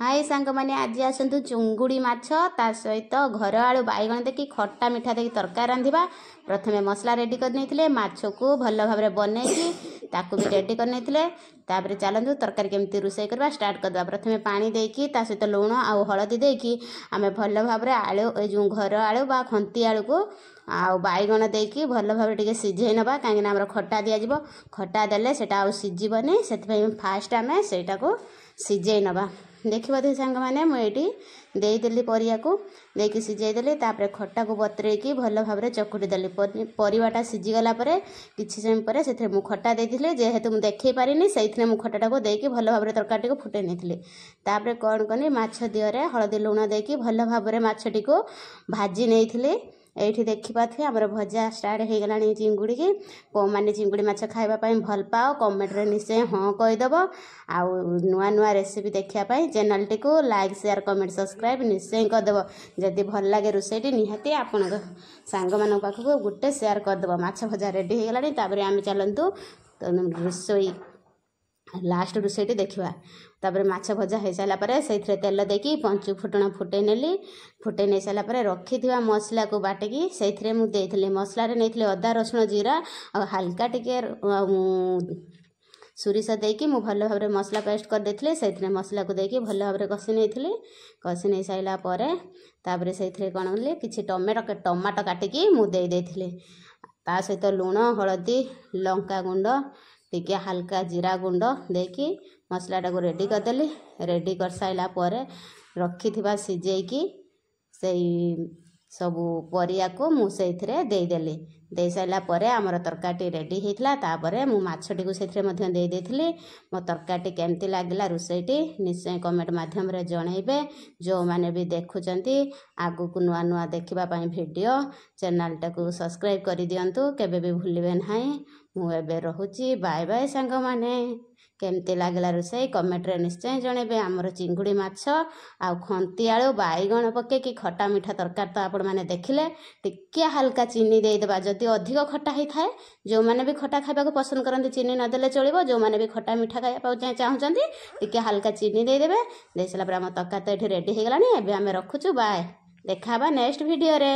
हाय सांग मैंने आज आसतु चुंगुड़ी माछ ता सहित घर आलू बैगण देखी खट्टा मिठा देखी तरकारी रांधिबा। प्रथमे मसला रेडी करने माछ को भल भाव बनईकी ताकू भी रेडी करने तापर चलतु तरकारी केमती रोषे करवा स्टार्ट करदे। प्रथमे पानी देकी ता सहित लुण आउ हलदी देकी आमे भल भाव आलू जो घर आलू बा खंती आलू को आउ बैगण देकी भल भाव टिके सिझे नबा कहीं आमर खट्टा दिज्व। खट्टा देले सेटा आउ सिझिबनी से फास्ट आमे सेटा को सिझे नबा। देखिए बोधे सांग मैंने मुझे देदेली परिया को देकी सिझेदेली तापर खट्टा को बतरेकी भल भाव चकुटी देली। परिवाटा सिझीगला किछि समय पर से खट्टा देती जेहेतु मुझे देखई पारिनी से खट्टा को देकी भल भाव तरकारी को फुटे नहीं। तापर कौन कनी माछ दिहरे हलदी लुण देकी भल भाव माछटी को भाजी नहीं। एठी देखि पाथे हमर भजा स्टार्ट हो गलानी चिंगुड़ी की को माने चिंगुड़ी माछ खाइबा पई भल पाओ कमेंट रे निश्चय हाँ कहीदेव। आउ नुआ नुआ रेसिपी देखिया पई चैनल टी को लाइक शेयर कमेंट सब्सक्राइब निश्चय करदेव। जदि भल लगे रोषेटी निहाती आपण सांग मान पाखक गोटे शेयर करदेव। माछ भजा रेडी हो गलानी तापर आमे चलंतु रोषई लास्ट रोषेटी देखा। तापर माछ भजा हो सारापर से तेल देकी पंचु फुटण फुटे नेली। फुटे नहीं सारापर रखी मसला को बाटिकी से मुझे मसला नहीं अदा रसुण जीरा और हल्का टिके सोरिष देकी मु भल भाव मसला पेस्ट कर देथिले से मसला को देकी भल भाव कषि नहीं सारापर तापर से कौन कली कि टमाटो काटिकी मुझे देथिले ता सहित लुण हलदी लंका गुंड टिके हल्का जीरा गुंड देकी मसलाटा को रेडी करदेली। रेडी कर साइला पर रखी सिझेकी से सबू परिया को मुझे देदेली। दे सारा पर आमर तरकारी रेडी होता तापर मु माछटी को से मो तरकारी केमती लगिला रोषेटी निश्चय कमेंट माध्यम जनइबे। जो माने भी देखुचंती आगु को नुआ नुआ देखापी वीडियो चैनल टाकू सब्सक्राइब कर दिंतु केबे भी भूलिबे नहीं। मु एबे रहुची बाय बाय सांग माने। केमती लगिला रोषे कमेंट रे निश्चय जनइबे। आमर चिंगुड़ी माछ आउ खंती आलू बैगण पकेकी खट्टा मिठा तरकारी तो आपण मैंने देखिले टिके हल्का चीनी देदेबा। जदि अधिक खट्टा होता है जो मैंने भी खट्टा खाइबा को पसंद करते चीनी नदेले चलो। जो मैंने भी खट्टा मिठा खाइबा चाहूँगी टिके हल्का चीनी देदेबे। दे सारा आम तरकारी तो ये रेडी हो गलानी। एबे आमे रखुचु बाय देखा नेक्स्ट वीडियो रे।